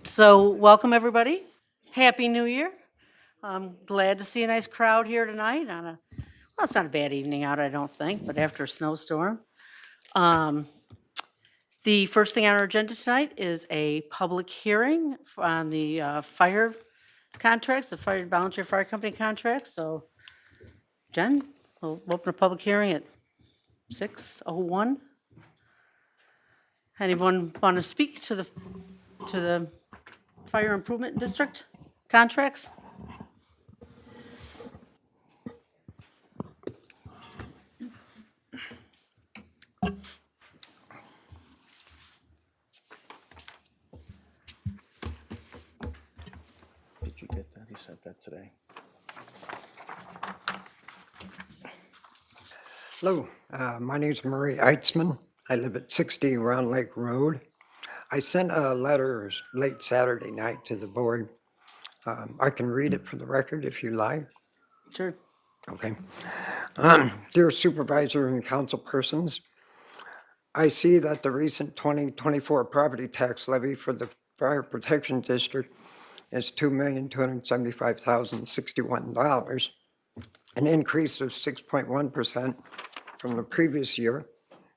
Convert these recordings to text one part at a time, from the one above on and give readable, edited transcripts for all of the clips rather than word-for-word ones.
So welcome, everybody. Happy New Year. I'm glad to see a nice crowd here tonight on a, well, it's not a bad evening out, I don't think, but after a snowstorm. The first thing on our agenda tonight is a public hearing on the fire contracts, the fire volunteer fire company contracts. So Jen, we'll open a public hearing at 6:01. Anyone want to speak to the fire improvement district contracts? Did you get that? He sent that today. Hello, my name is Murray Eitzman. I live at 60 Round Lake Road. I sent a letter late Saturday night to the board. I can read it for the record if you like. Sure. Okay. Dear Supervisor and council persons, I see that the recent 2024 property tax levy for the Fire Protection District is $2,275,061, an increase of 6.1% from the previous year,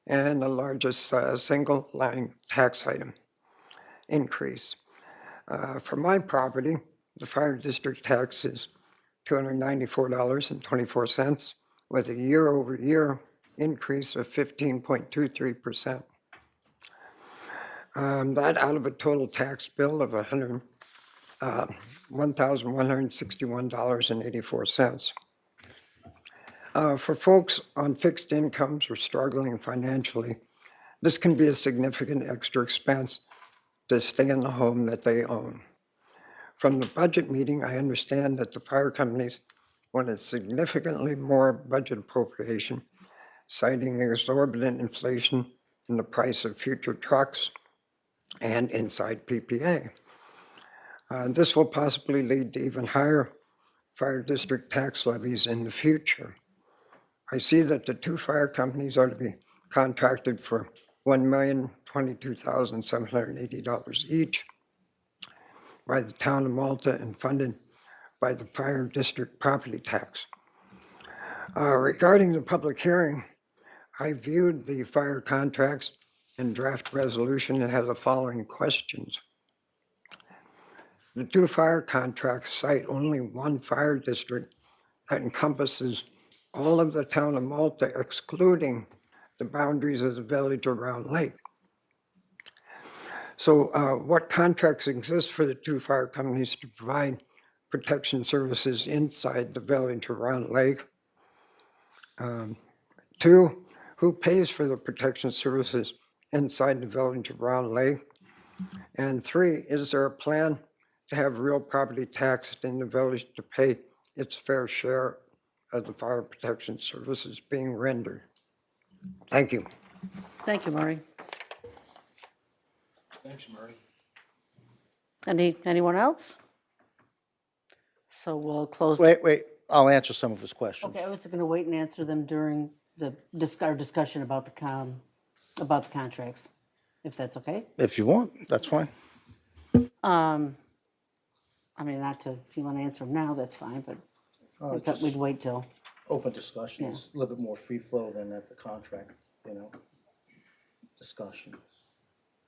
and the largest single line tax item increase. For my property, the fire district tax is $294.24, with a year-over-year increase of 15.23%. That out of a total tax bill of $1,161.84. For folks on fixed incomes or struggling financially, this can be a significant extra expense to stay in the home that they own. From the budget meeting, I understand that the fire companies wanted significantly more budget appropriation, citing exorbitant inflation in the price of future trucks and inside PPA. This will possibly lead to even higher fire district tax levies in the future. I see that the two fire companies are to be contracted for $1,022,780 each by the town of Malta and funded by the fire district property tax. Regarding the public hearing, I viewed the fire contracts and draft resolution and have the following questions. The two fire contracts cite only one fire district that encompasses all of the town of Malta, excluding the boundaries of the village of Round Lake. So what contracts exist for the two fire companies to provide protection services inside the village of Round Lake? Two, who pays for the protection services inside the village of Round Lake? And three, is there a plan to have real property taxed in the village to pay its fair share of the fire protection services being rendered? Thank you. Thank you, Murray. Thanks, Murray. Anyone else? So we'll close. Wait, I'll answer some of his questions. Okay, I was going to wait and answer them during our discussion about the contracts, if that's okay. If you want, that's fine. I mean, if you want to answer them now, that's fine, but I thought we'd wait till. Open discussion is a little bit more free flow than at the contract, discussion.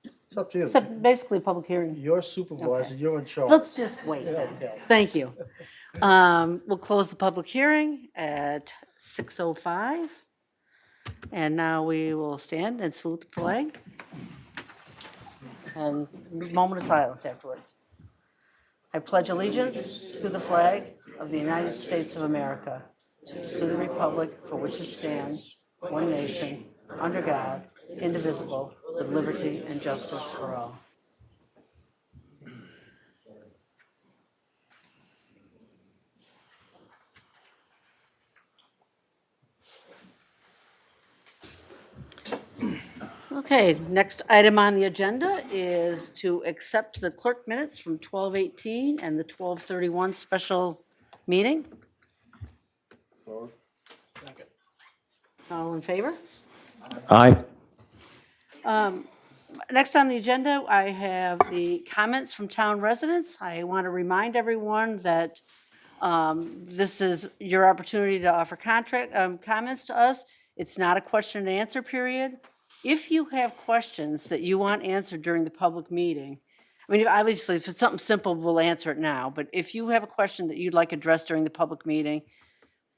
It's up to you. Except basically public hearing. You're supervisor, Okay. you're in charge. Let's just wait then. Okay. Thank you. We'll close the public hearing at 6:05. And now we will stand and salute the flag. And a moment of silence afterwards. I pledge allegiance to the flag of the United States of America, to the republic for which it stands, one nation, under God, indivisible, with liberty and justice for all. Okay, next item on the agenda is to accept the clerk minutes from 12:18 and the 12:31 special meeting. All in favor? Aye. Next on the agenda, I have the comments from town residents. I want to remind everyone that this is your opportunity to offer comments to us. It's not a question and answer period. If you have questions that you want answered during the public meeting, I mean, obviously, if it's something simple, we'll answer it now. But if you have a question that you'd like addressed during the public meeting,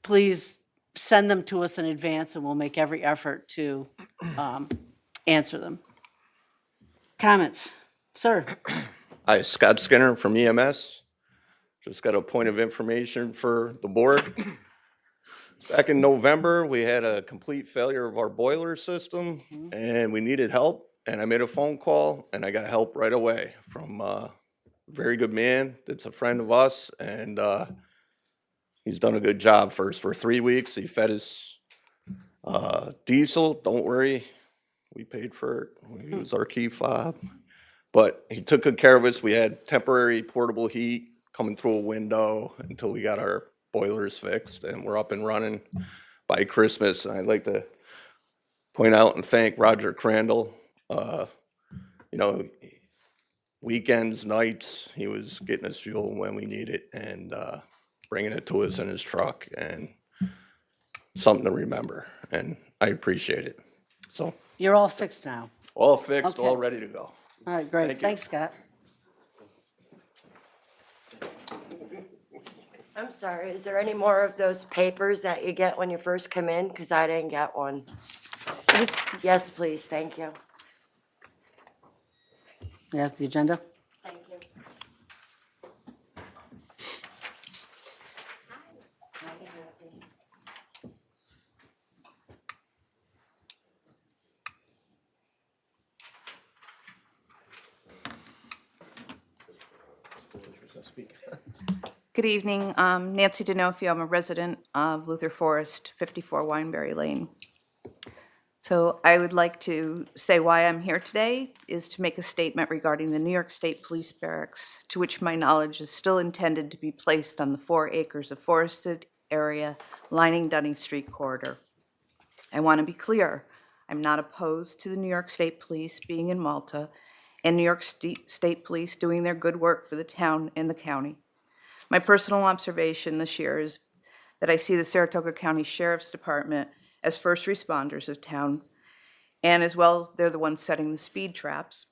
please send them to us in advance and we'll make every effort to answer them. Comments? Sir? Hi, Scott Skinner from EMS. Just got a point of information for the board. Back in November, we had a complete failure of our boiler system and we needed help. And I made a phone call and I got help right away from a very good man that's a friend of us. And he's done a good job for us for 3 weeks. He fed his diesel. Don't worry, we paid for it. We used our key fob. But he took good care of us. We had temporary portable heat coming through a window until we got our boilers fixed, and we're up and running by Christmas. And I'd like to point out and thank Roger Crandall. You know, weekends, nights, he was getting us fuel when we need it and bringing it to us in his truck, and something to remember. And I appreciate it. So, You're all fixed now. all fixed, Okay. all ready to go. All right, great. Thank you. Thanks, Scott. I'm sorry, is there any more of those papers that you get when you first come in? Because I didn't get one. Yes, please, thank you. You have the agenda? Thank you. Good evening. Nancy D'Onofrio. I'm a resident of Luther Forest, 54 Wineberry Lane. So I would like to say why I'm here today is to make a statement regarding the New York State Police Barracks, to which my knowledge is still intended to be placed on the 4 acres of forested area lining Dunning Street corridor. I want to be clear. I'm not opposed to the New York State Police being in Malta and New York State Police doing their good work for the town and the county. My personal observation this year is that I see the Saratoga County Sheriff's Department as first responders of town, and as well, they're the ones setting the speed traps.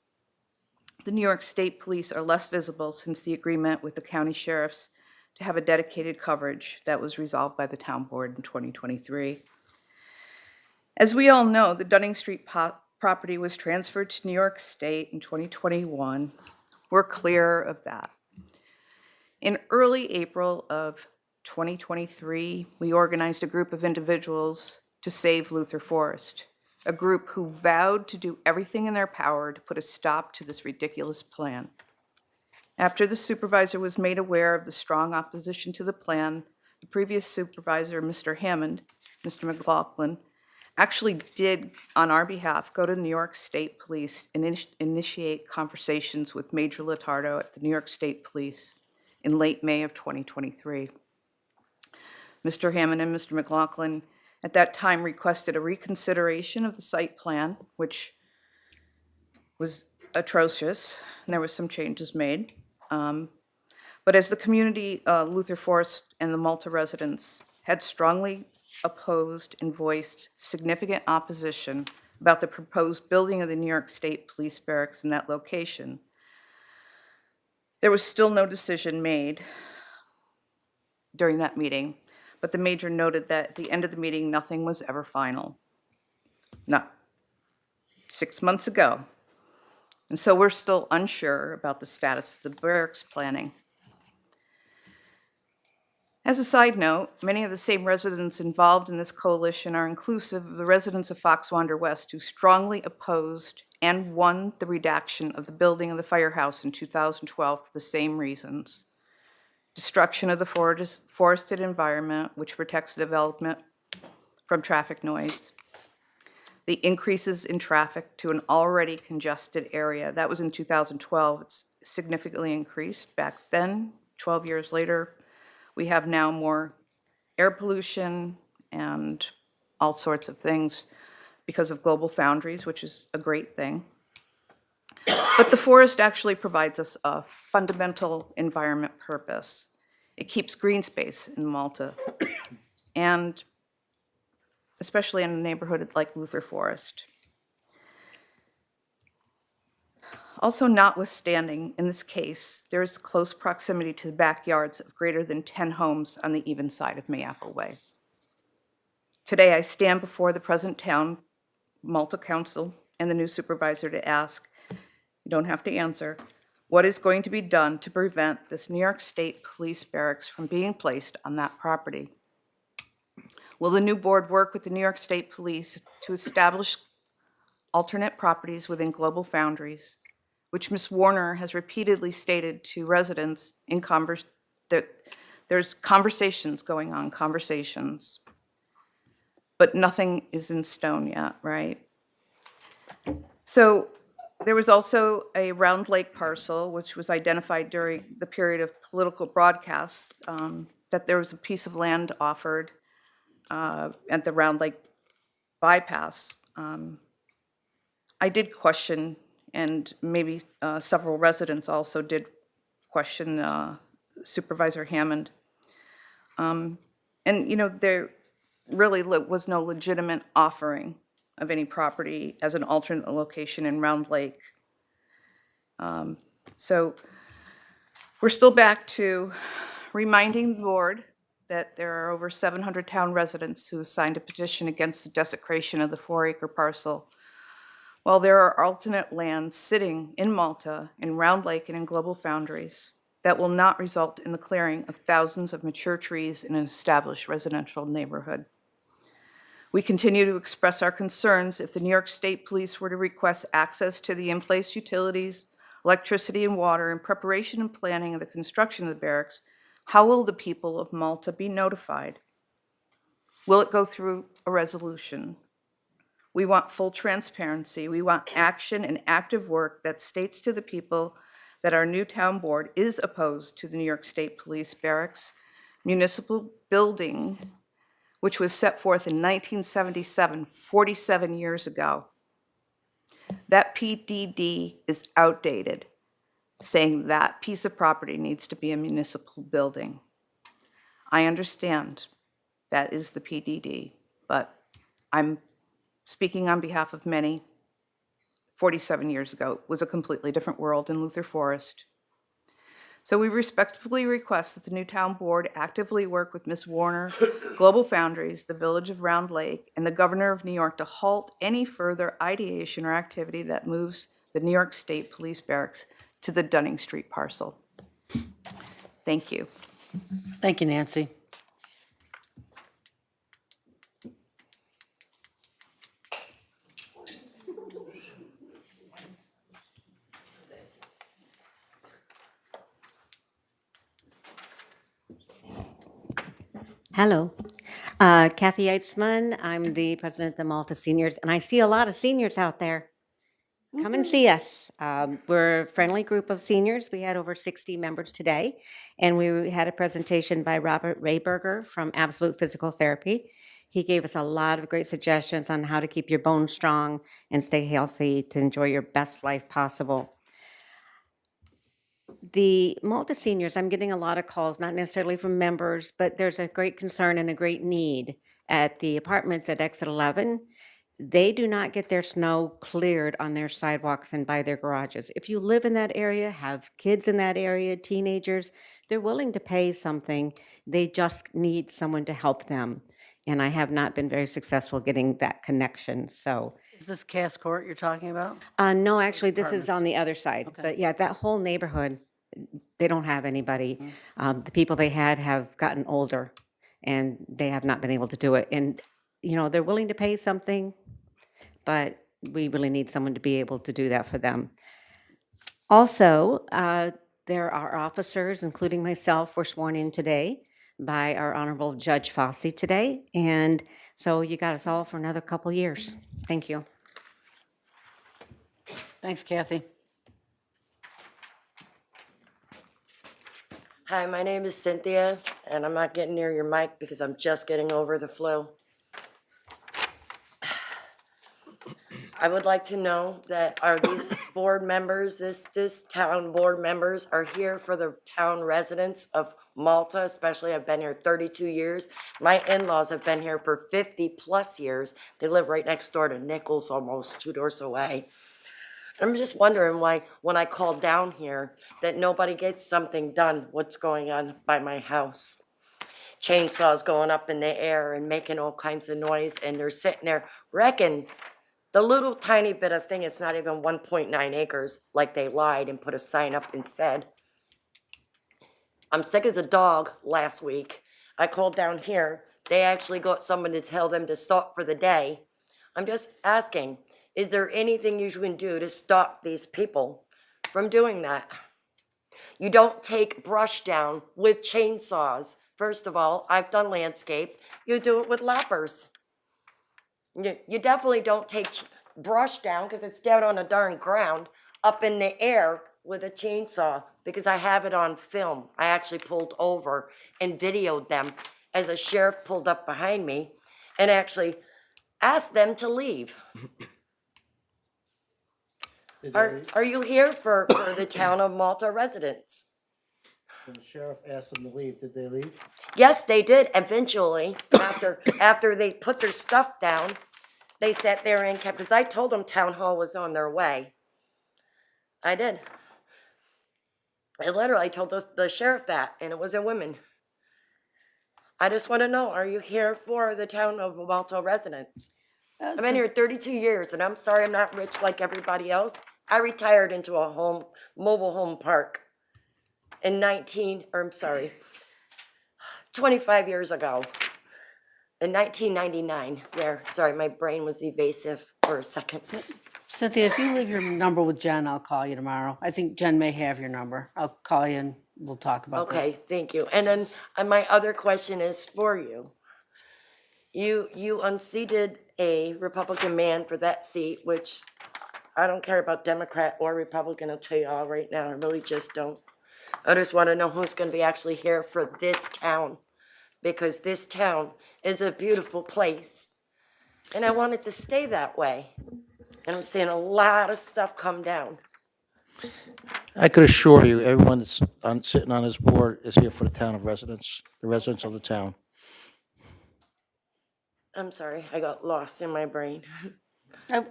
The New York State Police are less visible since the agreement with the county sheriffs to have a dedicated coverage that was resolved by the town board in 2023. As we all know, the Dunning Street property was transferred to New York State in 2021. We're clear of that. In early April of 2023, we organized a group of individuals to save Luther Forest, a group who vowed to do everything in their power to put a stop to this ridiculous plan. After the supervisor was made aware of the strong opposition to the plan, the previous supervisor, Mr. Hammond, Mr. McLaughlin, actually did, on our behalf, go to New York State Police and initiate conversations with Major Latardo at the New York State Police in late May of 2023. Mr. Hammond and Mr. McLaughlin at that time requested a reconsideration of the site plan, which was atrocious, and there was some changes made. But as the community, Luther Forest and the Malta residents had strongly opposed and voiced significant opposition about the proposed building of the New York State Police Barracks in that location, there was still no decision made during that meeting, but the major noted that at the end of the meeting, nothing was ever final. No, 6 months ago. And so we're still unsure about the status of the barracks planning. As a side note, many of the same residents involved in this coalition are inclusive of the residents of Foxwander West who strongly opposed and won the redaction of the building of the firehouse in 2012 for the same reasons. Destruction of the forested environment, which protects development from traffic noise. The increases in traffic to an already congested area. That was in 2012. It's significantly increased back then. 12 years later, we have now more air pollution and all sorts of things because of global foundries, which is a great thing. But the forest actually provides us a fundamental environment purpose. It keeps green space in Malta, and especially in a neighborhood like Luther Forest. Also, notwithstanding, in this case, there is close proximity to the backyards of greater than 10 homes on the even side of Mayapple Way. Today, I stand before the present town, Malta Council, and the new supervisor to ask, you don't have to answer, what is going to be done to prevent this New York State Police Barracks from being placed on that property? Will the new board work with the New York State Police to establish alternate properties within Global Foundries, which Ms. Warner has repeatedly stated to residents in that there's conversations going on, conversations, but nothing is in stone yet, right? So there was also a Round Lake parcel, which was identified during the period of political broadcasts, that there was a piece of land offered at the Round Lake bypass. I did question, and maybe several residents also did question Supervisor Hammond. And, you know, there really was no legitimate offering of any property as an alternate location in Round Lake. So we're still back to reminding the board that there are over 700 town residents who signed a petition against the desecration of the 4-acre parcel. While there are alternate lands sitting in Malta, in Round Lake, and in Global Foundries that will not result in the clearing of thousands of mature trees in an established residential neighborhood. We continue to express our concerns if the New York State Police were to request access to the in-place utilities, electricity and water in preparation and planning of the construction of the barracks. How will the people of Malta be notified? Will it go through a resolution? We want full transparency. We want action and active work that states to the people that our new town board is opposed to the New York State Police Barracks municipal building, which was set forth in 1977, 47 years ago. That PDD is outdated, saying that piece of property needs to be a municipal building. I understand that is the PDD, but I'm speaking on behalf of many. 47 years ago, it was a completely different world in Luther Forest. So we respectfully request that the new town board actively work with Ms. Warner, Global Foundries, the Village of Round Lake, and the Governor of New York to halt any further ideation or activity that moves the New York State Police Barracks to the Dunning Street parcel. Thank you. Thank you, Nancy. Hello. Kathy Eitzman. I'm the president of the Malta Seniors, and I see a lot of seniors out there. Come and see us. We're a friendly group of seniors. We had over 60 members today, and we had a presentation by Robert Rayberger from Absolute Physical Therapy. He gave us a lot of great suggestions on how to keep your bones strong and stay healthy to enjoy your best life possible. The Malta Seniors, I'm getting a lot of calls, not necessarily from members, but there's a great concern and a great need at the apartments at Exit 11. They do not get their snow cleared on their sidewalks and by their garages. If you live in that area, have kids in that area, teenagers, they're willing to pay something. They just need someone to help them. And I have not been very successful getting that connection, so. Is this Cass Court you're talking about? No, actually, this is on the other side. Okay. But yeah, that whole neighborhood, they don't have anybody. The people they had have gotten older, and they have not been able to do it. And, you know, they're willing to pay something, but we really need someone to be able to do that for them. Also, there are officers, including myself, were sworn in today by our Honorable Judge Fossey today. And so you got us all for another couple years. Thank you. Thanks, Kathy. Hi, my name is Cynthia, and I'm not getting near your mic because I'm just getting over the flu. I would like to know that are these board members, this town board members are here for the town residents of Malta, especially I've been here 32 years. My in-laws have been here for 50-plus years. They live right next door to Nichols, almost 2 doors away. I'm just wondering why, when I call down here, that nobody gets something done, what's going on by my house. Chainsaws going up in the air and making all kinds of noise, and they're sitting there wrecking the little tiny bit of thing. It's not even 1.9 acres, like they lied and put a sign up and said. I'm sick as a dog last week. I called down here. They actually got someone to tell them to stop for the day. I'm just asking, is there anything you can do to stop these people from doing that? You don't take brush down with chainsaws. First of all, I've done landscape. You do it with loppers. You definitely don't take brush down, because it's down on the darn ground, up in the air with a chainsaw, because I have it on film. I actually pulled over and videoed them as a sheriff pulled up behind me and actually asked them to leave. Did they leave? Are you here for the town of Malta residents? When the sheriff asked them to leave, did they leave? Yes, they did eventually. After they put their stuff down, they sat there and kept, because I told them town hall was on their way. I did. I literally told the sheriff that, and it was a woman. I just want to know, are you here for the town of Malta residents? I've been here 32 years, and I'm sorry I'm not rich like everybody else. I retired into a mobile home park in 25 years ago, in 1999. Sorry, my brain was evasive for a second. Cynthia, if you leave your number with Jen, I'll call you tomorrow. I think Jen may have your number. I'll call you and we'll talk about this. Okay, thank you. And then my other question is for you. You unseated a Republican man for that seat, which I don't care about Democrat or Republican, I'll tell you all right now. I really just don't. I just want to know who's going to be actually here for this town, because this town is a beautiful place. And I want it to stay that way. And I'm seeing a lot of stuff come down. I could assure you, everyone that's sitting on this board is here for the town of residents, the residents of the town. I'm sorry, I got lost in my brain.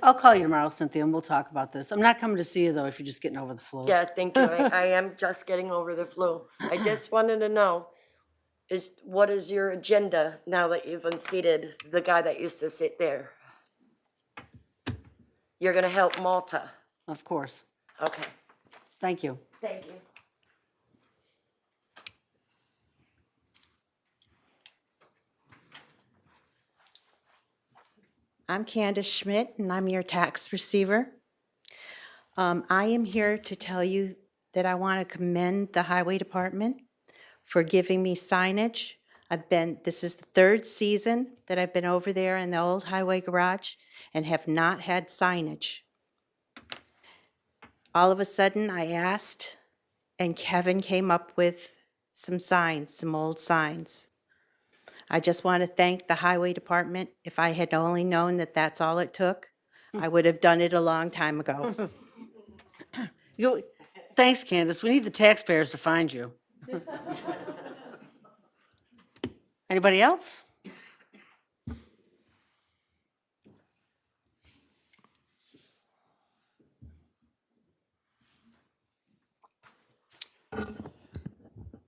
I'll call you tomorrow, Cynthia, and we'll talk about this. I'm not coming to see you, though, if you're just getting over the flu. Yeah, thank you. I am just getting over the flu. I just wanted to know, what is your agenda now that you've unseated the guy that used to sit there? You're gonna help Malta. Of course. Okay, Thank you. thank you. I'm Candace Schmidt, and I'm your tax receiver. I am here to tell you that I want to commend the Highway Department for giving me signage. This is the third season that I've been over there in the old highway garage and have not had signage. All of a sudden, I asked, and Kevin came up with some signs, some old signs. I just want to thank the Highway Department. If I had only known that that's all it took, I would have done it a long time ago. Thanks, Candace. We need the taxpayers to find you. Anybody else?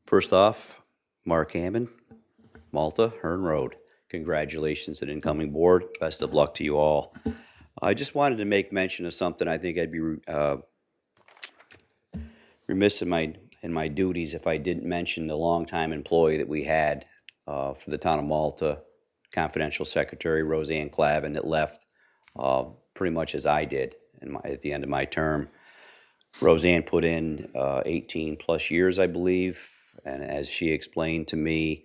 First off, Mark Hammond, Malta, Hearn Road. Congratulations to the incoming board. Best of luck to you all. I just wanted to make mention of something. I think I'd be remiss in my duties if I didn't mention the longtime employee that we had for the town of Malta, confidential secretary Roseanne Clavin, that left pretty much as I did at the end of my term. Roseanne put in 18 plus years, I believe, and as she explained to me,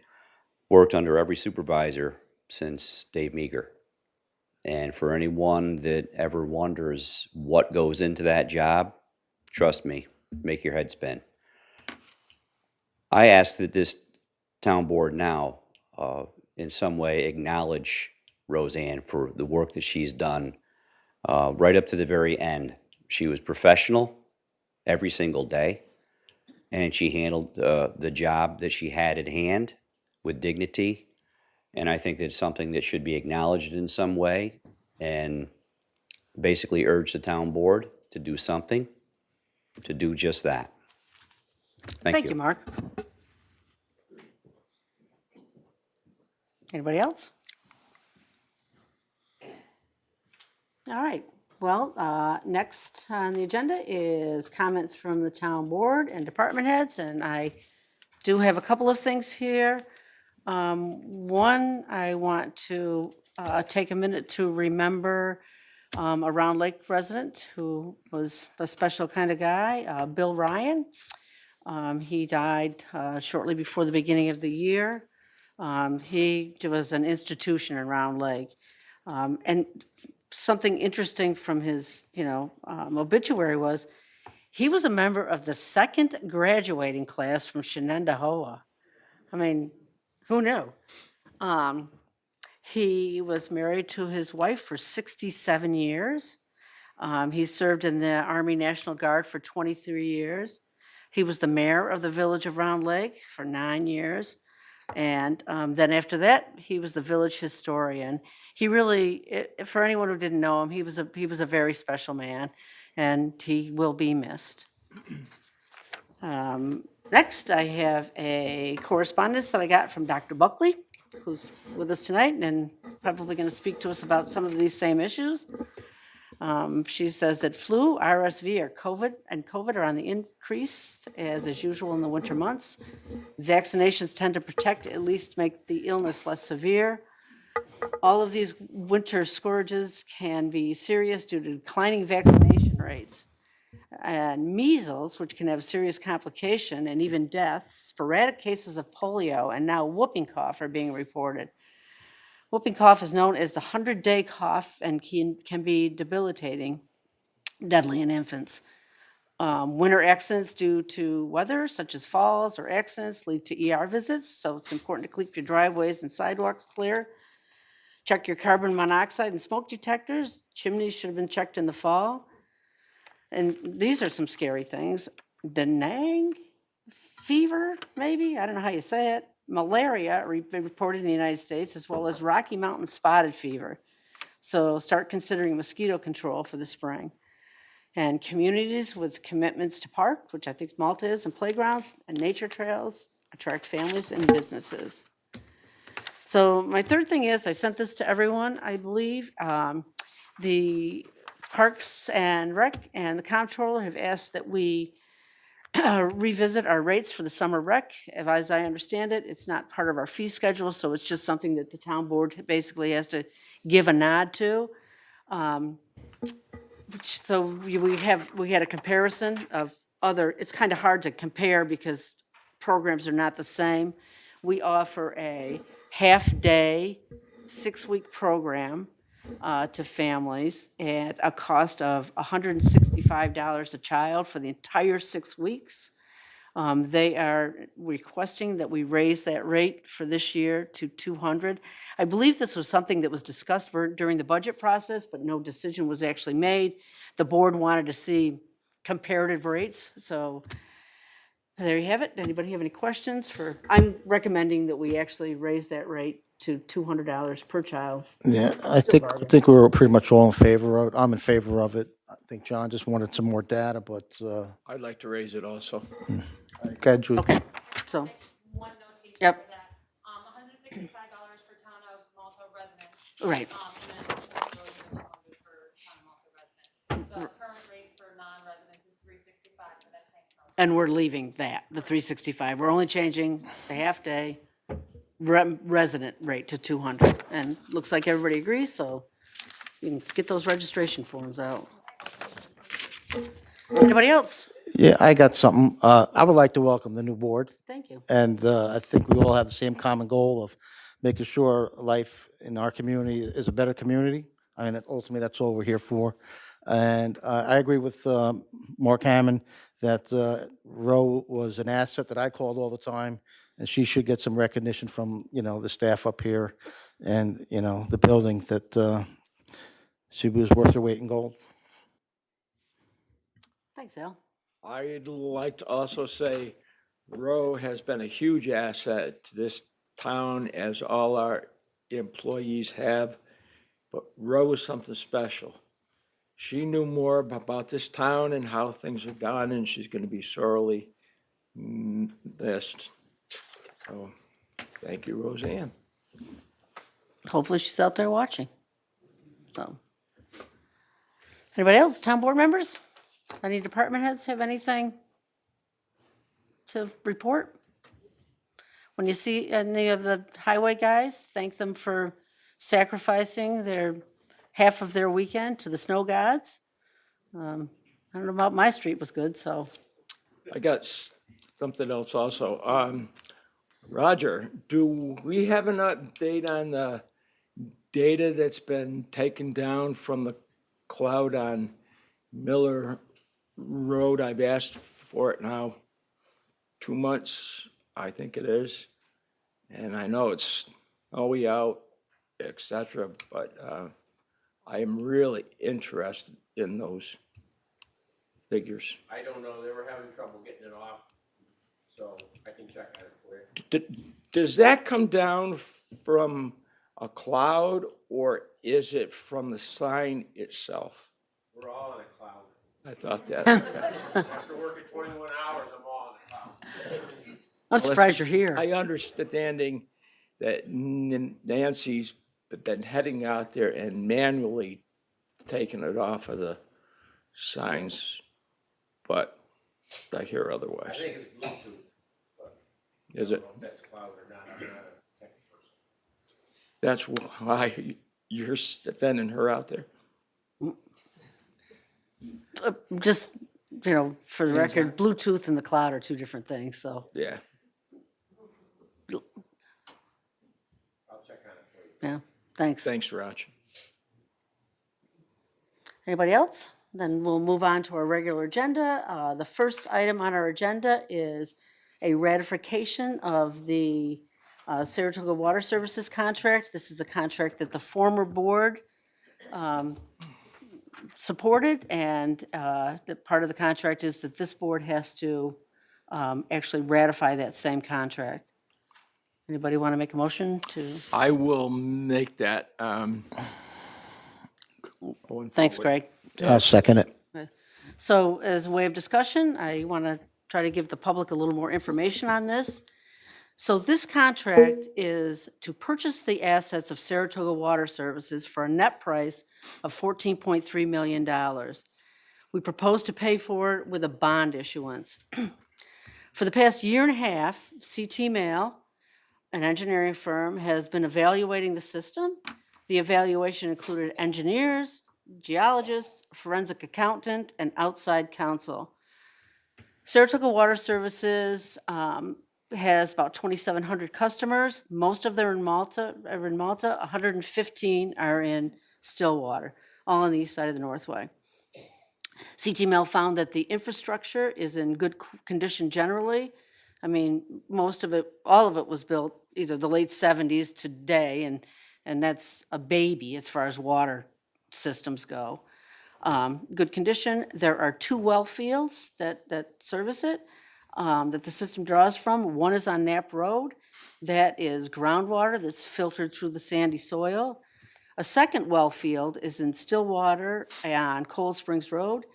worked under every supervisor since Dave Meager. And for anyone that ever wonders what goes into that job, trust me, make your head spin. I ask that this town board now in some way acknowledge Roseanne for the work that she's done right up to the very end. She was professional every single day, and she handled the job that she had at hand with dignity. And I think that's something that should be acknowledged in some way, and basically urge the town board to do something to do just that. Thank you, Mark. Anybody else? All right, well, next on the agenda is comments from the town board and department heads, and I do have a couple of things here. One, I want to take a minute to remember a Round Lake resident who was a special kind of guy, Bill Ryan. He died shortly before the beginning of the year. He was an institution in Round Lake. And something interesting from his, obituary was he was a member of the second graduating class from Shenendehowa. I mean, who knew? He was married to his wife for 67 years. He served in the Army National Guard for 23 years. He was the mayor of the village of Round Lake for 9 years. And then after that, he was the village historian. He really, for anyone who didn't know him, he was a very special man, and he will be missed. Next, I have a correspondence that I got from Dr. Buckley, who's with us tonight and probably going to speak to us about some of these same issues. She says that flu, RSV, or COVID are on the increase, as is usual in the winter months. Vaccinations tend to protect, at least make the illness less severe. All of these winter scourges can be serious due to declining vaccination rates. And measles, which can have serious complication and even death, sporadic cases of polio, and now whooping cough are being reported. Whooping cough is known as the 100-day cough and can be debilitating, deadly in infants. Winter accidents due to weather, such as falls or accidents, lead to ER visits, so it's important to keep your driveways and sidewalks clear. Check your carbon monoxide and smoke detectors. Chimneys should have been checked in the fall. And these are some scary things. Dengue fever, maybe? I don't know how you say it. Malaria reported in the United States, as well as Rocky Mountain spotted fever. So start considering mosquito control for the spring. And communities with commitments to park, which I think Malta is, and playgrounds and nature trails attract families and businesses. So my third thing is, I sent this to everyone, I believe. The Parks and Rec and the comptroller have asked that we revisit our rates for the summer rec. As I understand it, it's not part of our fee schedule, so it's just something that the town board basically has to give a nod to. So we had a comparison of other, it's kind of hard to compare because programs are not the same. We offer a half-day, 6-week program to families at a cost of $165 a child for the entire 6 weeks. They are requesting that we raise that rate for this year to $200. I believe this was something that was discussed during the budget process, but no decision was actually made. The board wanted to see comparative rates, so there you have it. Anybody have any questions I'm recommending that we actually raise that rate to $200 per child. Yeah, I think we were pretty much all in favor of it. I'm in favor of it. I think John just wanted some more data, but, I'd like to raise it also. okay, Judy. Okay, so, One notation Yep. for that, $165 for town of Malta residents. right. And then $200 for town of Malta residents. The current rate for non-residents is $365 for that same program. And we're leaving that, the 365. We're only changing the half-day resident rate to 200. And looks like everybody agrees, so you can get those registration forms out. Anybody else? Yeah, I got something. I would like to welcome the new board. Thank you. And I think we all have the same common goal of making sure life in our community is a better community. I mean, ultimately, that's all we're here for. And I agree with Mark Hammond that Ro was an asset that I called all the time, and she should get some recognition from, the staff up here and, the building that She was worth her weight in gold. Thanks, Al. I'd like to also say Roe has been a huge asset to this town, as all our employees have. But Roe is something special. She knew more about this town and how things are done, and she's going to be sorely missed. So, thank you, Roseanne. Hopefully she's out there watching. So, anybody else? Town board members? Any department heads have anything to report? When you see any of the highway guys, thank them for sacrificing their half of their weekend to the snow gods. I don't know about my street was good, so. I got something else also. Roger, do we have an update on the data that's been taken down from the cloud on Miller Road? I've asked for it now 2 months, I think it is. And I know it's snowy out, et cetera, but I am really interested in those figures. I don't know, they were having trouble getting it off, so I can check on it for you. Does that come down from a cloud, or is it from the sign itself? We're all in a cloud. I thought that. After working 21 hours, I'm all in a cloud. I'm surprised you're here. I understanding that Nancy's been heading out there and manually taking it off of the signs, but I hear I otherwise. think it's Bluetooth, but Is I it? don't know if that's cloud or not, I'm not a tech person. That's why you're sending her out there? Just, for the record, Bluetooth and the cloud are two different things, so, Yeah. I'll check on it for you. yeah, thanks. Thanks, Raj. Anybody else? Then we'll move on to our regular agenda. The first item on our agenda is a ratification of the Saratoga Water Services contract. This is a contract that the former board supported, and the part of the contract is that this board has to actually ratify that same contract. Anybody want to make a motion to? I will make that. Going Thanks, forward. Greg. I'll second it. So as a way of discussion, I want to try to give the public a little more information on this. So this contract is to purchase the assets of Saratoga Water Services for a net price of $14.3 million. We propose to pay for it with a bond issuance. For the past year and a half, CT Mail, an engineering firm, has been evaluating the system. The evaluation included engineers, geologists, forensic accountant, and outside counsel. Saratoga Water Services has about 2,700 customers. Most of them are in Malta. 115 are in Stillwater, all on the east side of the Northway. CT Mail found that the infrastructure is in good condition generally. I mean, most of it, all of it was built either the late 70s to today, and that's a baby as far as water systems go. Good condition. There are 2 well fields that service it, that the system draws from. One is on Knapp Road. That is groundwater that's filtered through the sandy soil. A second well field is in Stillwater on Cold Springs Road,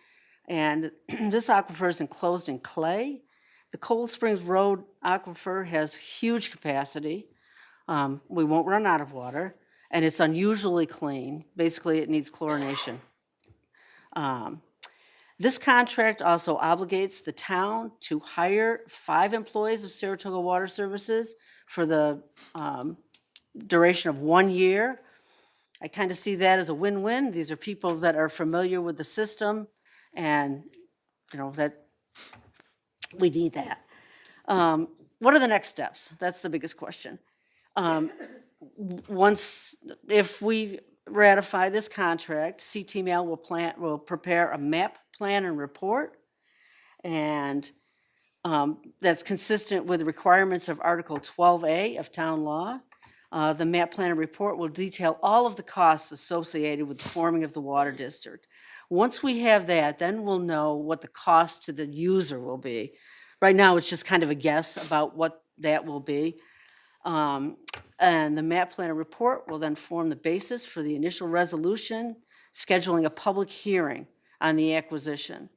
and this aquifer is enclosed in clay. The Cold Springs Road aquifer has huge capacity. We won't run out of water, and it's unusually clean. Basically, it needs chlorination. This contract also obligates the town to hire 5 employees of Saratoga Water Services for the duration of 1 year. I kind of see that as a win-win. These are people that are familiar with the system, and that we need that. What are the next steps? That's the biggest question. If we ratify this contract, CT Mail will prepare a map, plan, and report, and that's consistent with the requirements of Article 12A of Town Law. The map plan and report will detail all of the costs associated with the forming of the water district. Once we have that, then we'll know what the cost to the user will be. Right now, it's just kind of a guess about what that will be. And the map plan and report will then form the basis for the initial resolution, scheduling a public hearing on the acquisition.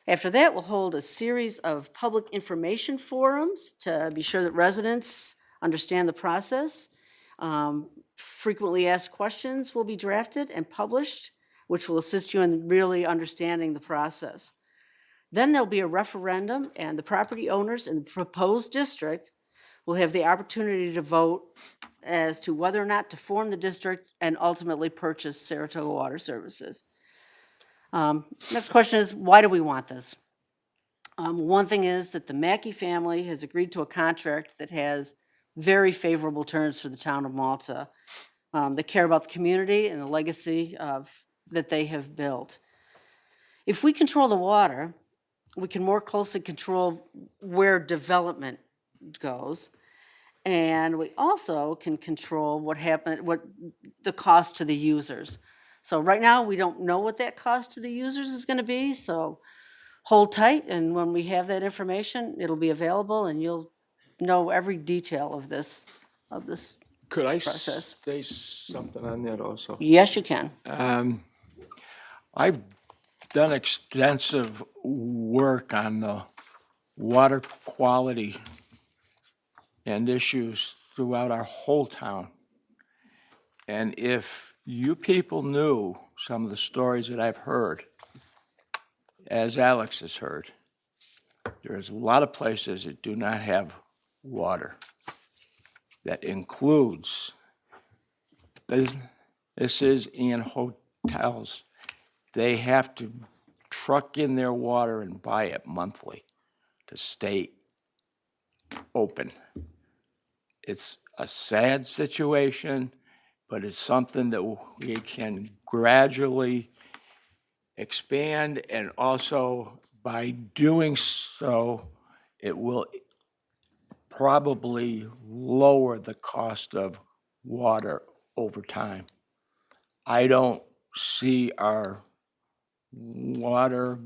After that, we'll hold a series of public information forums to be sure that residents understand the process. Frequently asked questions will be drafted and published, which will assist you in really understanding the process. Then there'll be a referendum, and the property owners in the proposed district will have the opportunity to vote as to whether or not to form the district and ultimately purchase Saratoga Water Services. Next question is, why do we want this? One thing is that the Mackey family has agreed to a contract that has very favorable terms for the town of Malta. They care about the community and the legacy that they have built. If we control the water, we can more closely control where development goes. And we also can control what the cost to the users. So right now, we don't know what that cost to the users is going to be, so hold tight, and when we have that information, it'll be available, and you'll know every detail of this Could I process. say something on that also? Yes, you can. I've done extensive work on the water quality and issues throughout our whole town. And if you people knew some of the stories that I've heard, as Alex has heard, there's a lot of places that do not have water. That includes businesses and hotels. They have to truck in their water and buy it monthly to stay open. It's a sad situation, but it's something that we can gradually expand, and also by doing so, it will probably lower the cost of water over time. I don't see our water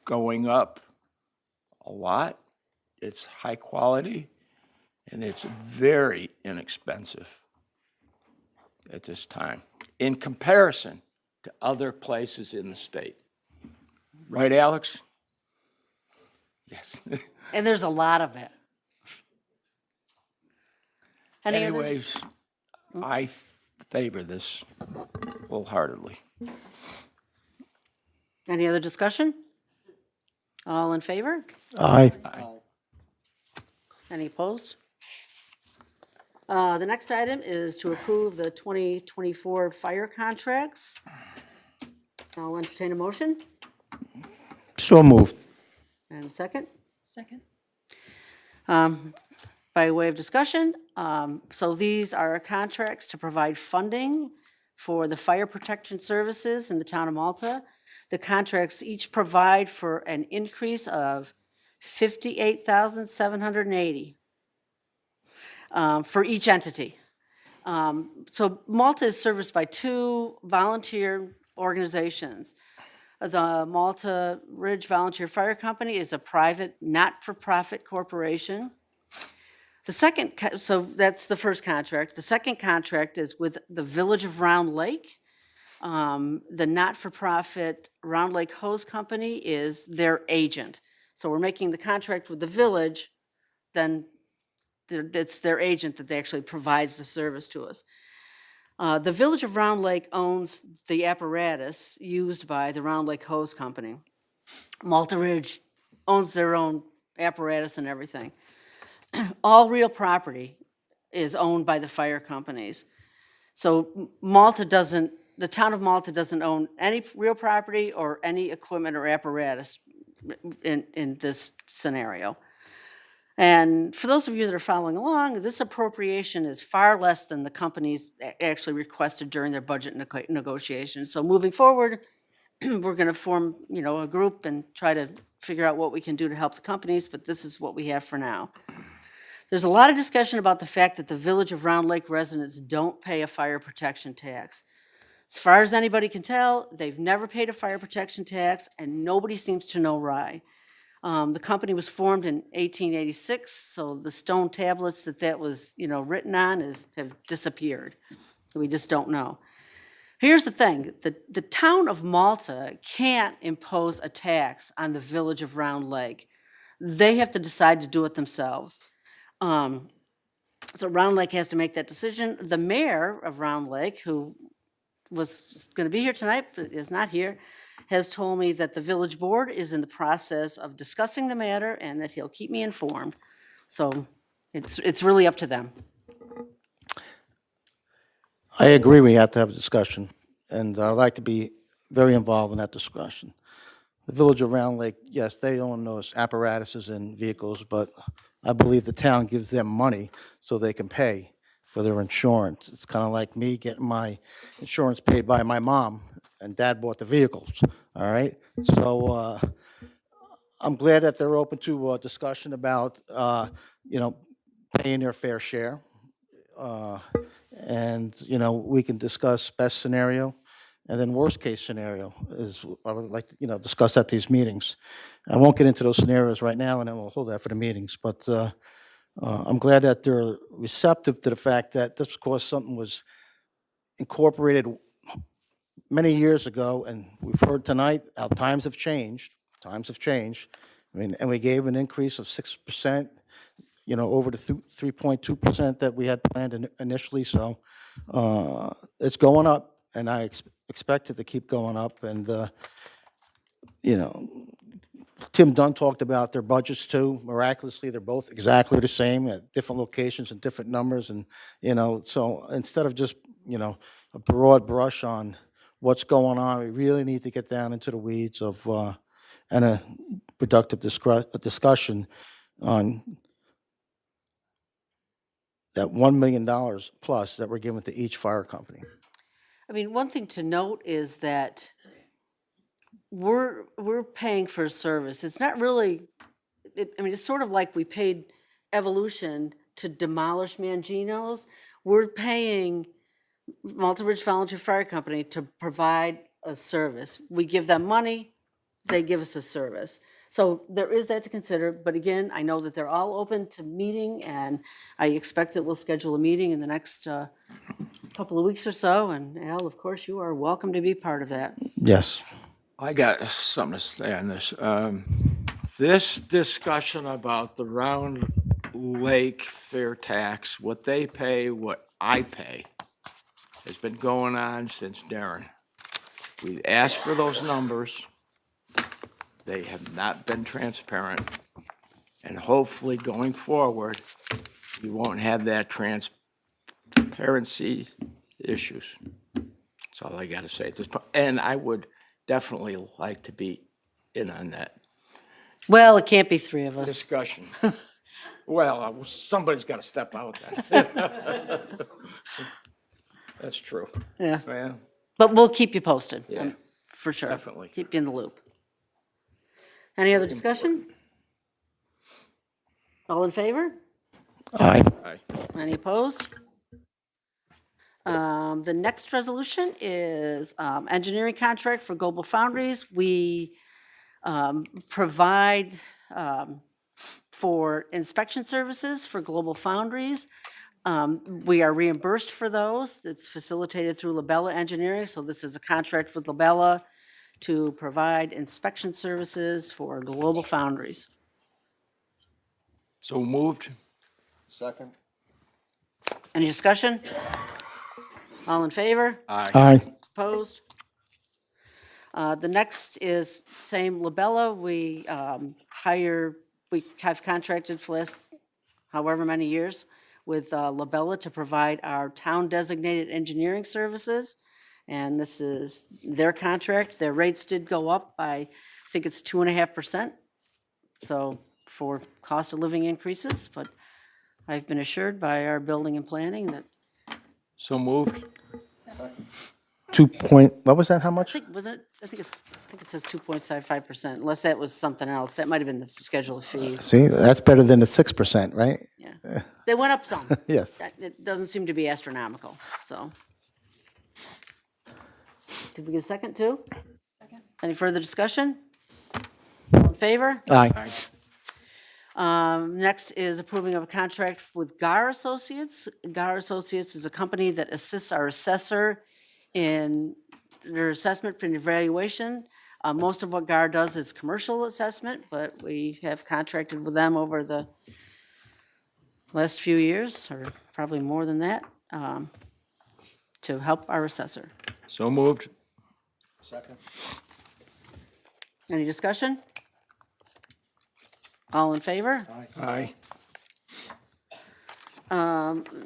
going up a lot. It's high quality, and it's very inexpensive at this time in comparison to other places in the state. Right, Alex? Yes. And there's a lot of it. Any other- Anyways, I favor this wholeheartedly. Any other discussion? All in favor? Aye. Any opposed? The next item is to approve the 2024 fire contracts. I'll entertain a motion So moved. and a second. Second. By way of discussion, so these are contracts to provide funding for the fire protection services in the town of Malta. The contracts each provide for an increase of $58,780 for each entity. So Malta is serviced by two volunteer organizations. The Malta Ridge Volunteer Fire Company is a private, not-for-profit corporation. The second, so that's the first contract. The second contract is with the Village of Round Lake. The not-for-profit Round Lake Hose Company is their agent. So we're making the contract with the village, then it's their agent that actually provides the service to us. The Village of Round Lake owns the apparatus used by the Round Lake Hose Company. Malta Ridge owns their own apparatus and everything. All real property is owned by the fire companies. So the town of Malta doesn't own any real property or any equipment or apparatus in this scenario. And for those of you that are following along, this appropriation is far less than the companies actually requested during their budget negotiations. So moving forward, we're going to form, a group and try to figure out what we can do to help the companies, but this is what we have for now. There's a lot of discussion about the fact that the Village of Round Lake residents don't pay a fire protection tax. As far as anybody can tell, they've never paid a fire protection tax, and nobody seems to know why. The company was formed in 1886, so the stone tablets that was, written on have disappeared. We just don't know. Here's the thing, the town of Malta can't impose a tax on the Village of Round Lake. They have to decide to do it themselves. So Round Lake has to make that decision. The mayor of Round Lake, who was going to be here tonight but is not here, has told me that the village board is in the process of discussing the matter and that he'll keep me informed. So it's really up to them. I agree we have to have a discussion, and I'd like to be very involved in that discussion. The Village of Round Lake, yes, they own those apparatuses and vehicles, but I believe the town gives them money so they can pay for their insurance. It's kind of like me getting my insurance paid by my mom, and Dad bought the vehicles, all right? So I'm glad that they're open to a discussion about, paying their fair share. And, we can discuss best scenario, and then worst case scenario is, I would like to, discuss at these meetings. I won't get into those scenarios right now, and then we'll hold that for the meetings, but I'm glad that they're receptive to the fact that this, of course, something was incorporated many years ago, and we've heard tonight how times have changed. Times have changed. I mean, and we gave an increase of 6%, over the 3.2% that we had planned initially. So it's going up, and I expect it to keep going up. And, Tim Dunn talked about their budgets too. Miraculously, they're both exactly the same at different locations and different numbers. And, so instead of just, a broad brush on what's going on, we really need to get down into the weeds of, and a productive discussion on that $1 million plus that we're giving to each fire company. I mean, one thing to note is that we're paying for a service. It's not really, it's sort of like we paid Evolution to demolish Mangino's. We're paying Malta Ridge Volunteer Fire Company to provide a service. We give them money, they give us a service. So there is that to consider, but again, I know that they're all open to meeting, and I expect that we'll schedule a meeting in the next couple of weeks or so, and Al, of course, you are welcome to be part of that. Yes. I got something to say on this. This discussion about the Round Lake fair tax, what they pay, what I pay, has been going on since Darren. We've asked for those numbers. They have not been transparent. And hopefully going forward, we won't have that transparency issues. That's all I got to say at this point. And I would definitely like to be in on that Well, it can't be three of us. discussion. Well, somebody's got to step out then. That's true. Yeah, Yeah, but we'll keep you posted. Yeah. For sure. Definitely. Keep you in the loop. Any other discussion? All in favor? Aye. aye. Any opposed? The next resolution is engineering contract for Global Foundries. We provide for inspection services for Global Foundries. We are reimbursed for those. It's facilitated through Labella Engineering, so this is a contract with Labella to provide inspection services for Global Foundries. So moved. Second. Any discussion? All in favor? Aye. Aye. Opposed? The next is same Labella. We we have contracted for this however many years with Labella to provide our town designated engineering services. And this is their contract. Their rates did go up by, I think it's 2.5%. So for cost of living increases, but I've been assured by our building and planning that, So moved. What was that, how much? I think it says 2.75%, unless that was something else. That might have been the schedule of fees. See, that's better than the 6%, right? Yeah. They went up some. Yes. It doesn't seem to be astronomical, so. Did we get a second too? Second. Any further discussion? All in favor? Aye. Next is approving of a contract with GAR Associates. GAR Associates is a company that assists our assessor in their assessment and evaluation. Most of what GAR does is commercial assessment, but we have contracted with them over the last few years, or probably more than that, to help our assessor. So moved. Any discussion? All in favor? Aye.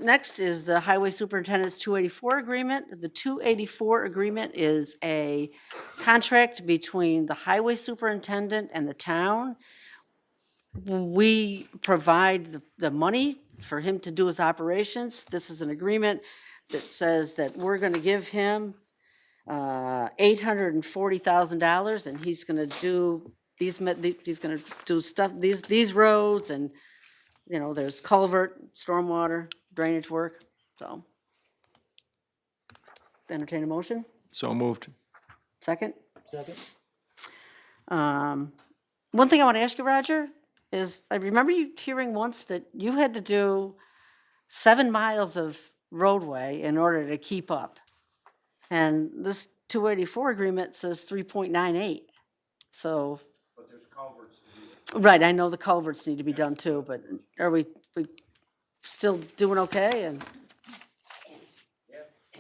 Next is the Highway Superintendent's 284 agreement. The 284 agreement is a contract between the Highway Superintendent and the town. We provide the money for him to do his operations. This is an agreement that says that we're going to give him $840,000, and he's going to do he's going to do stuff, these roads, and, you know, there's culvert, stormwater, drainage work, so. Entertain a motion? So moved. Second? Second. One thing I want to ask you, Roger, is I remember you hearing once that you had to do 7 miles of roadway in order to keep up. And this 284 agreement says 3.98, so. But there's culverts to do. Right, I know the culverts need to be done too, but are we still doing okay and?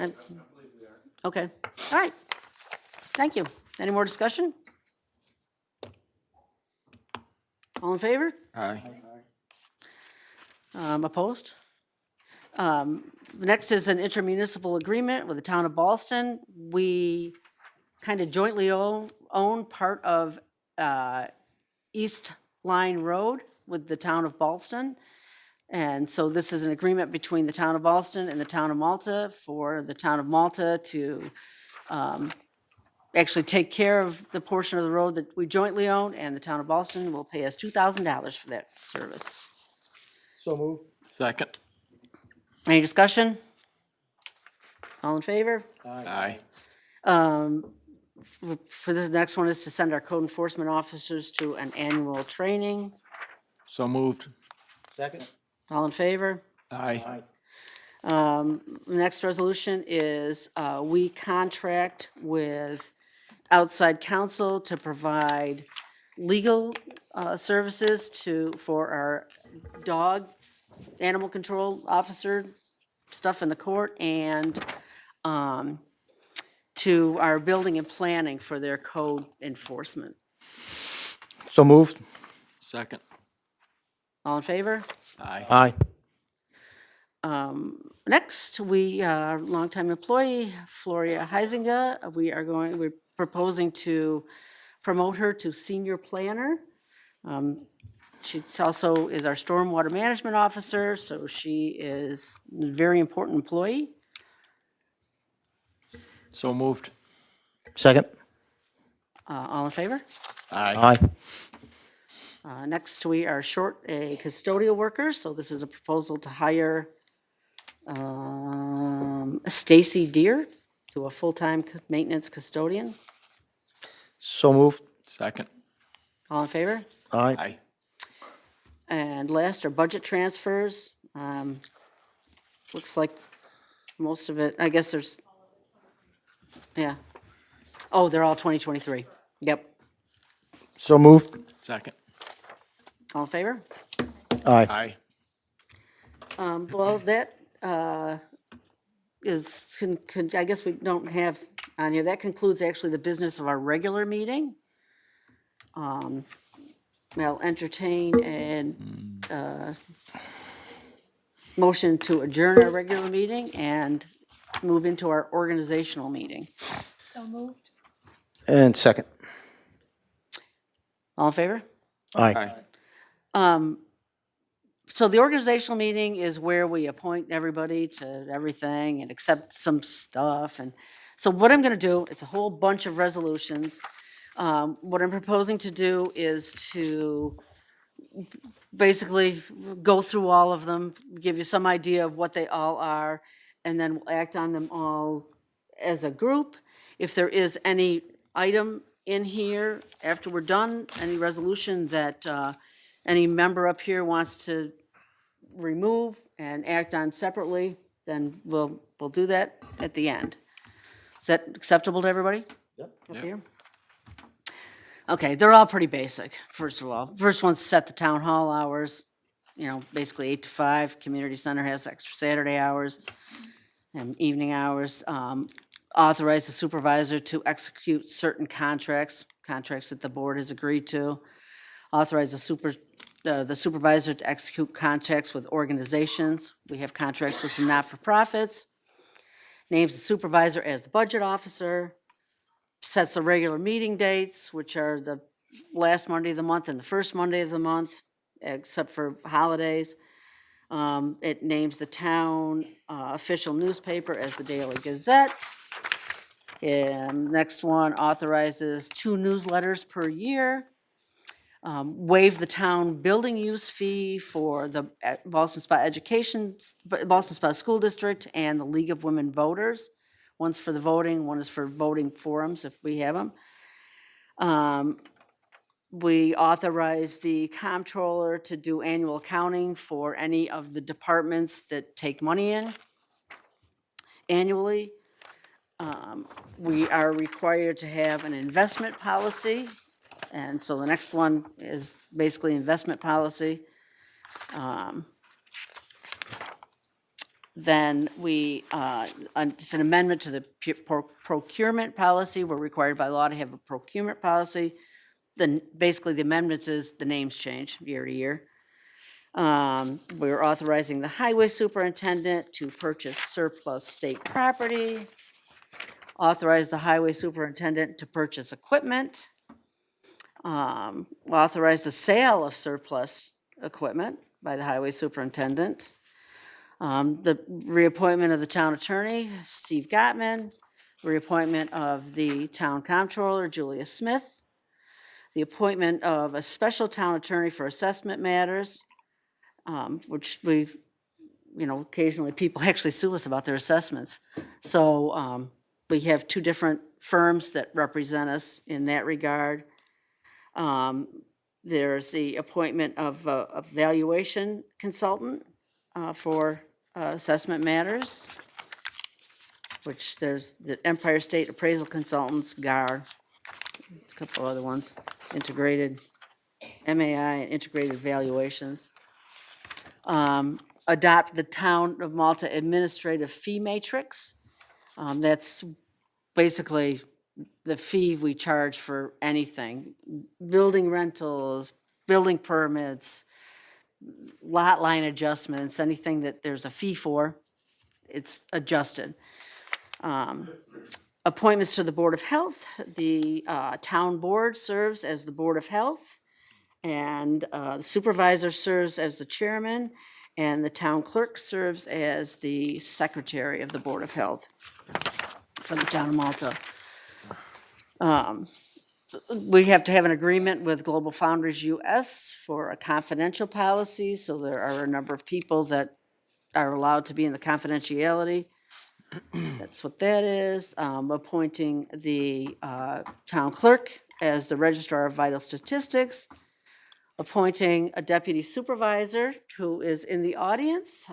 I believe we are. Okay, all right. Thank you. Any more discussion? All in favor? Aye. Opposed? Next is an intermunicipal agreement with the town of Ballston. We kind of jointly own part of East Line Road with the town of Ballston. And so this is an agreement between the town of Ballston and the town of Malta for the town of Malta to actually take care of the portion of the road that we jointly own, and the town of Ballston will pay us $2,000 for that service. So moved. Second. Any discussion? All in favor? Aye. For this next one is to send our code enforcement officers to an annual training. So moved. Second? All in favor? Aye. Next resolution is we contract with outside counsel to provide legal services for our dog animal control officer stuff in the court, and to our building and planning for their code enforcement. So moved. Second. All in favor? Aye. Aye. Next, our longtime employee, Floria Heisinger, we're proposing to promote her to senior planner. She also is our stormwater management officer, so she is a very important employee. So moved. Second? All in favor? Aye. Aye. Next, we are short a custodial worker, so this is a proposal to hire Stacy Deer to a full-time maintenance custodian. So moved. Second. All in favor? Aye. Aye. And last are budget transfers. Looks like most of it, I guess there's, yeah. Oh, they're all 2023. Yep. So moved. Second. All in favor? Aye. Aye. Well, that I guess we don't have on here, that concludes actually the business of our regular meeting. I'll entertain and motion to adjourn our regular meeting and move into our organizational meeting. So moved. And second? All in favor? Aye. Aye. So the organizational meeting is where we appoint everybody to everything and accept some stuff. And so what I'm going to do, it's a whole bunch of resolutions. What I'm proposing to do is to basically go through all of them, give you some idea of what they all are, and then we'll act on them all as a group. If there is any item in here after we're done, any resolution that any member up here wants to remove and act on separately, then we'll do that at the end. Is that acceptable to everybody? Up here? Okay, they're all pretty basic, first of all. First one's set the town hall hours, basically 8 to 5. Community center has extra Saturday hours and evening hours. Authorize the supervisor to execute certain contracts that the board has agreed to. Authorize the supervisor to execute contracts with organizations. We have contracts with some not-for-profits. Names the supervisor as the budget officer. Sets the regular meeting dates, which are the last Monday of the month and the first Monday of the month, except for holidays. It names the town official newspaper as the Daily Gazette. And next one authorizes 2 newsletters per year. Waive the town building use fee for the Ballston Spa School District and the League of Women Voters. One's for the voting, one is for voting forums if we have them. We authorize the comptroller to do annual accounting for any of the departments that take money in annually. We are required to have an investment policy. And so the next one is basically investment policy. Then it's an amendment to the procurement policy. We're required by law to have a procurement policy. Then basically the amendments is the names change year to year. We're authorizing the highway superintendent to purchase surplus state property. Authorize the highway superintendent to purchase equipment. Authorize the sale of surplus equipment by the highway superintendent. The reappointment of the town attorney, Steve Gottman. Reappointment of the town comptroller, Julia Smith. The appointment of a special town attorney for assessment matters, which we've, occasionally people actually sue us about their assessments. So we have 2 different firms that represent us in that regard. There's the appointment of a valuation consultant for assessment matters, which there's the Empire State Appraisal Consultants, GAR, a couple other ones, integrated, MAI, and integrated valuations. Adopt the Town of Malta administrative fee matrix. That's basically the fee we charge for anything, building rentals, building permits, lot line adjustments, anything that there's a fee for, it's adjusted. Appointments to the Board of Health. The town board serves as the Board of Health, and the supervisor serves as the chairman, and the town clerk serves as the secretary of the Board of Health for the town of Malta. We have to have an agreement with Global Foundries US for a confidential policy, so there are a number of people that are allowed to be in the confidentiality. That's what that is. Appointing the town clerk as the registrar of vital statistics. Appointing a deputy supervisor who is in the audience.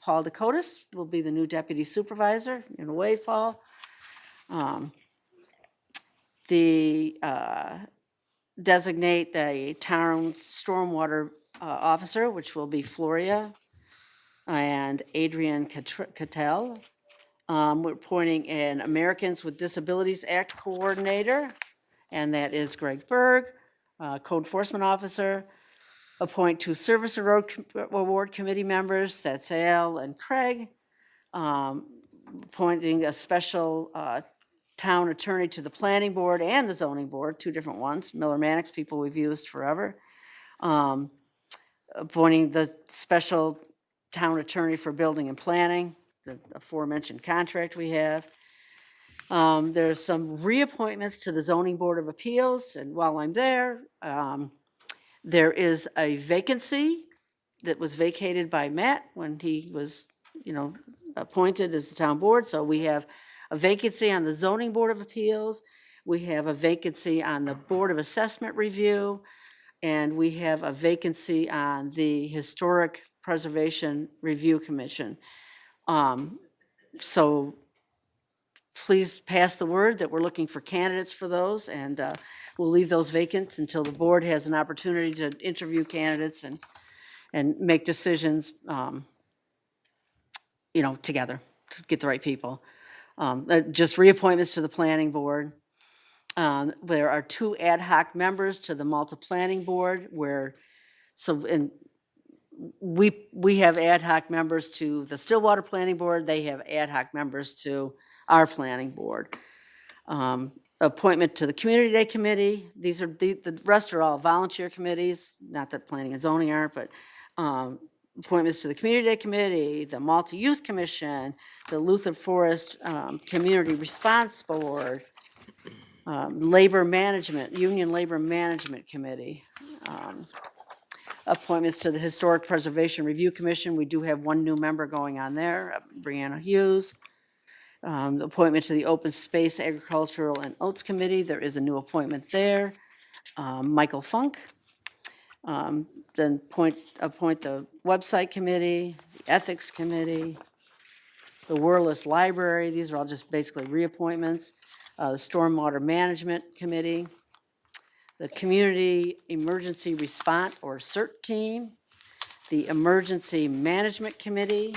Paul Dakotas will be the new deputy supervisor. In a way, Paul. Designate a town stormwater officer, which will be Floria and Adrian Cattell. We're appointing an Americans with Disabilities Act coordinator, and that is Greg Berg, code enforcement officer. Appoint 2 service award committee members, that's Al and Craig. Appointing a special town attorney to the planning board and the zoning board, 2 different ones. Miller Mannix, people we've used forever. Appointing the special town attorney for building and planning, the aforementioned contract we have. There's some reappointments to the zoning board of appeals, and while I'm there, There is a vacancy that was vacated by Matt when he was, appointed as the town board. So we have a vacancy on the zoning board of appeals. We have a vacancy on the Board of Assessment Review. And we have a vacancy on the Historic Preservation Review Commission. So please pass the word that we're looking for candidates for those, and we'll leave those vacant until the board has an opportunity to interview candidates and make decisions, together to get the right people. Just reappointments to the planning board. There are 2 ad hoc members to the Malta Planning Board we have ad hoc members to the Stillwater Planning Board. They have ad hoc members to our planning board. Appointment to the Community Day Committee. These are, the rest are all volunteer committees, not that planning and zoning aren't, but appointments to the Community Day Committee, the Malta Youth Commission, the Luther Forest Community Response Board, Labor Management, Union Labor Management Committee. Appointments to the Historic Preservation Review Commission. We do have 1 new member going on there, Brianna Hughes. Appointment to the Open Space, Agricultural, and Oats Committee. There is a new appointment there. Michael Funk. Then appoint the Website Committee, the Ethics Committee, the Wireless Library. These are all just basically reappointments. The Stormwater Management Committee, the Community Emergency Response or CERT Team, the Emergency Management Committee,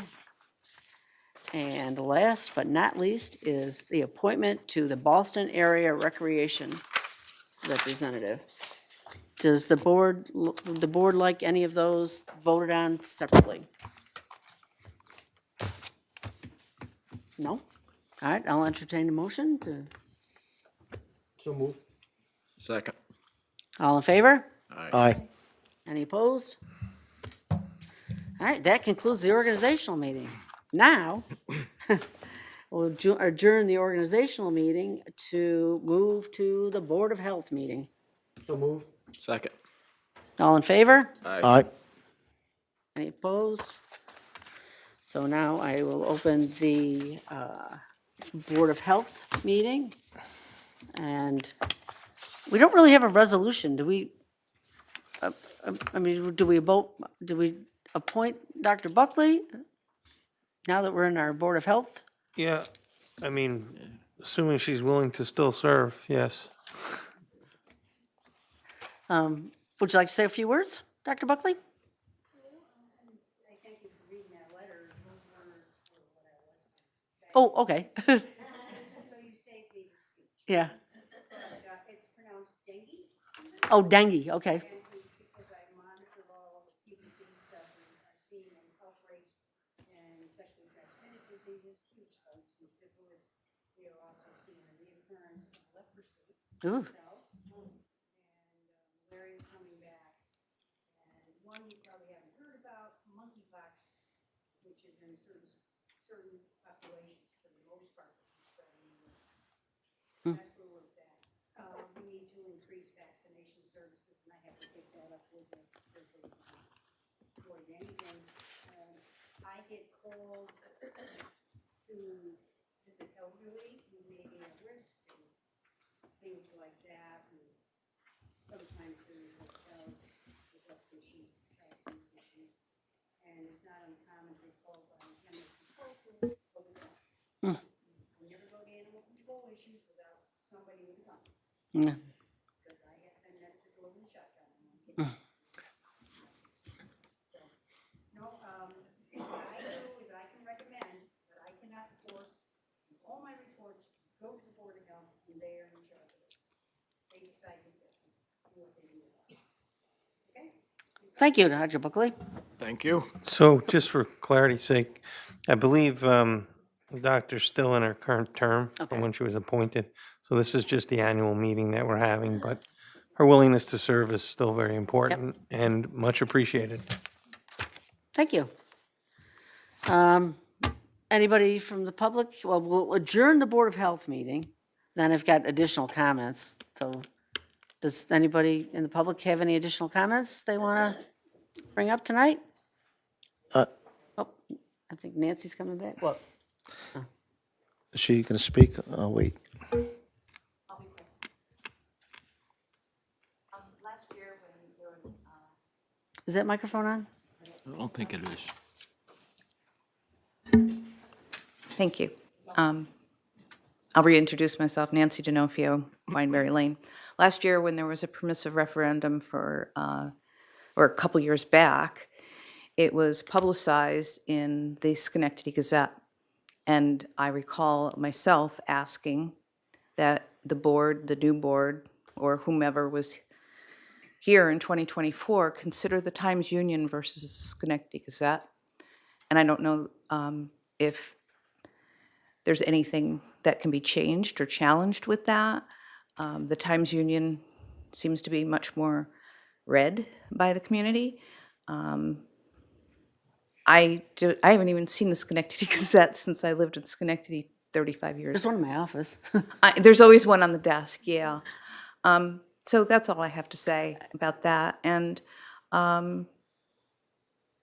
and last but not least is the appointment to the Ballston Area Recreation Representative. Does the board like any of those voted on separately? No? All right, I'll entertain a motion to, So move. Second. all in favor? Aye. Any opposed? All right, that concludes the organizational meeting. Now, we'll adjourn the organizational meeting to move to the Board of Health meeting. So move. Second. All in favor? Aye. Any opposed? So now I will open the Board of Health meeting. And we don't really have a resolution, do we? Do we appoint Dr. Buckley now that we're in our Board of Health? Yeah, I mean, assuming she's willing to still serve, yes. Would you like to say a few words, Dr. Buckley? Oh, okay. So you saved me the speech. Yeah. It's pronounced dengue. Oh, dengue, okay. Because I monitor all the CDC stuff and I've seen an outbreak and sexually transmitted diseases, huge spikes in syphilis. We are also seeing a reoccurrence of leprosy. Ooh. And malaria is coming back. And one you probably haven't heard about, monkeypox, which is in certain populations for the most part. Spreading. That's where we're at. We need to increase vaccination services, and I have to take that up with the surgery. More than anything, I get called to visit elderly who may be at risk and things like that. And sometimes there's health issues, and it's not uncommon to call by animal control. We never go to animal control issues without somebody with a gun. Yeah. Because I have been at the golden shotgun. So, no, what I do is I can recommend, but I cannot force all my reports to go to the Board of Health, and they are in charge of it. They decide who gets them, what they do. Okay? Thank you, Dr. Buckley. Thank you. So just for clarity's sake, I believe the doctor's still in her current term from when she was appointed. So this is just the annual meeting that we're having, but her willingness to serve is still very important and much appreciated. Thank you. Anybody from the public? Well, we'll adjourn the Board of Health meeting. Then I've got additional comments, so Does anybody in the public have any additional comments they want to bring up tonight? Uh, Oh, I think Nancy's coming back. Well, Is she going to speak? Oh, wait. is that microphone on? I don't think it is. Thank you. I'll reintroduce myself, Nancy D'Onofrio, Wineberry Lane. Last year, when there was a permissive referendum for, or a couple years back, it was publicized in the Schenectady Gazette. And I recall myself asking that the board, the new board, or whomever was here in 2024, consider the Times Union versus the Schenectady Gazette. And I don't know if there's anything that can be changed or challenged with that. The Times Union seems to be much more read by the community. I haven't even seen the Schenectady Gazette since I lived in Schenectady 35 years. There's one in my office. There's always one on the desk, yeah. So that's all I have to say about that. And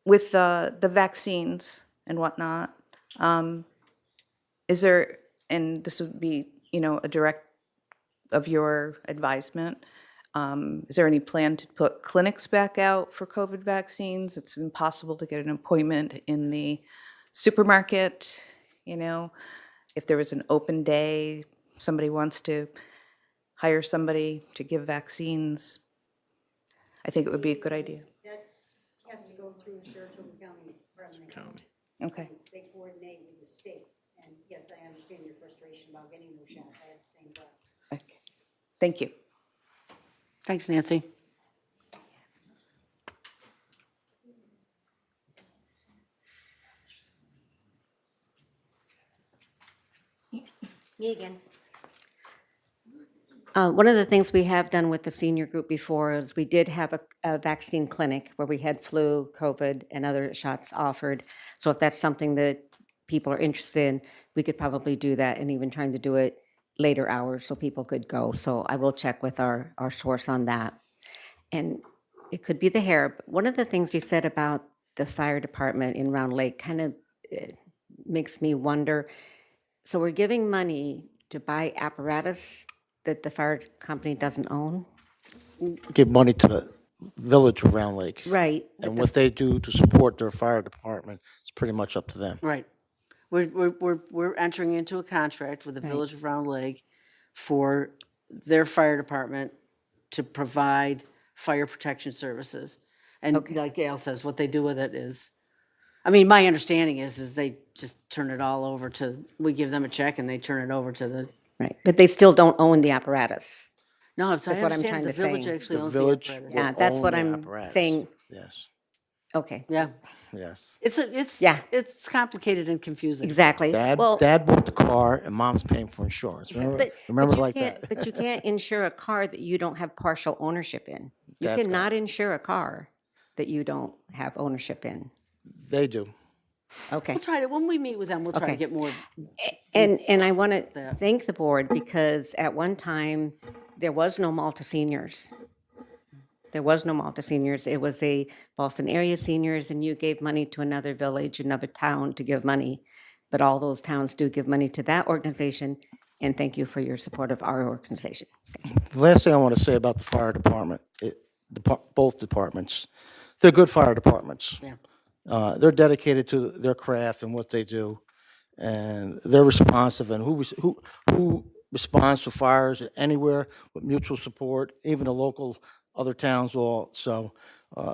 with the vaccines and whatnot, is there, and this would be, a direct of your advisement, is there any plan to put clinics back out for COVID vaccines? It's impossible to get an appointment in the supermarket, if there was an open day, somebody wants to hire somebody to give vaccines, I think it would be a good idea. That has to go through Saratoga County Department. Okay. They coordinate with the state. And yes, I understand your frustration about getting those shots. I have the same problem. Okay. Thank you. Thanks, Nancy. Me again. One of the things we have done with the senior group before is we did have a vaccine clinic where we had flu, COVID, and other shots offered. So if that's something that people are interested in, we could probably do that, and even trying to do it later hours so people could go. So I will check with our source on that. And it could be the hair. But one of the things you said about the fire department in Round Lake kind of makes me wonder. So we're giving money to buy apparatus that the fire company doesn't own? Give money to the village of Round Lake. Right. And what they do to support their fire department is pretty much up to them. Right. We're entering into a contract with the Village of Round Lake for their fire department to provide fire protection services. And like Gail says, what they do with it is, my understanding is they just turn it all over to, we give them a check and they turn it over to the. Right, but they still don't own the apparatus. No, it's, That's I what I'm understand trying the to say. village actually The owns village the apparatus. will Yeah, that's own what the I'm apparatus. saying. Yes, Okay, Yeah, yes. Yeah. It's complicated and confusing. exactly. Dad Well, bought the car and mom's paying for insurance. Remember you like can't- that? But you can't insure a car that you don't have partial ownership in. You That's cannot insure a car that you don't have ownership in. They do. Okay. We'll try to, when we meet with them, we'll try to Okay. get more. And I want to that. thank the board because at one time, there was no Malta seniors. There was no Malta seniors. It was a Boston area seniors, and you gave money to another village, another town to give money. But all those towns do give money to that organization, and thank you for your support of our organization. The last thing I want to say about the fire department, both departments, they're good fire departments. Yeah. They're dedicated to their craft and what they do, and they're responsive. And who responds to fires anywhere with mutual support, even the local other towns all. So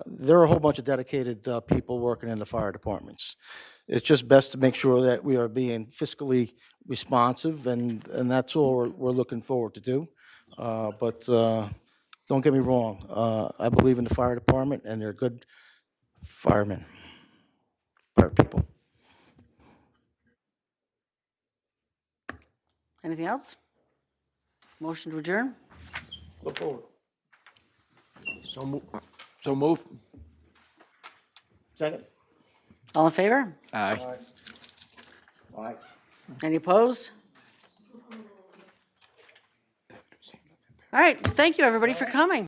there are a whole bunch of dedicated people working in the fire departments. It's just best to make sure that we are being fiscally responsive, and that's all we're looking forward to do. But don't get me wrong, I believe in the fire department, and they're good firemen, fire people. Anything else? Motion to adjourn? Look forward. So move. Second? All in favor? Aye. Aye. Any opposed? All right, thank you, everybody, for coming.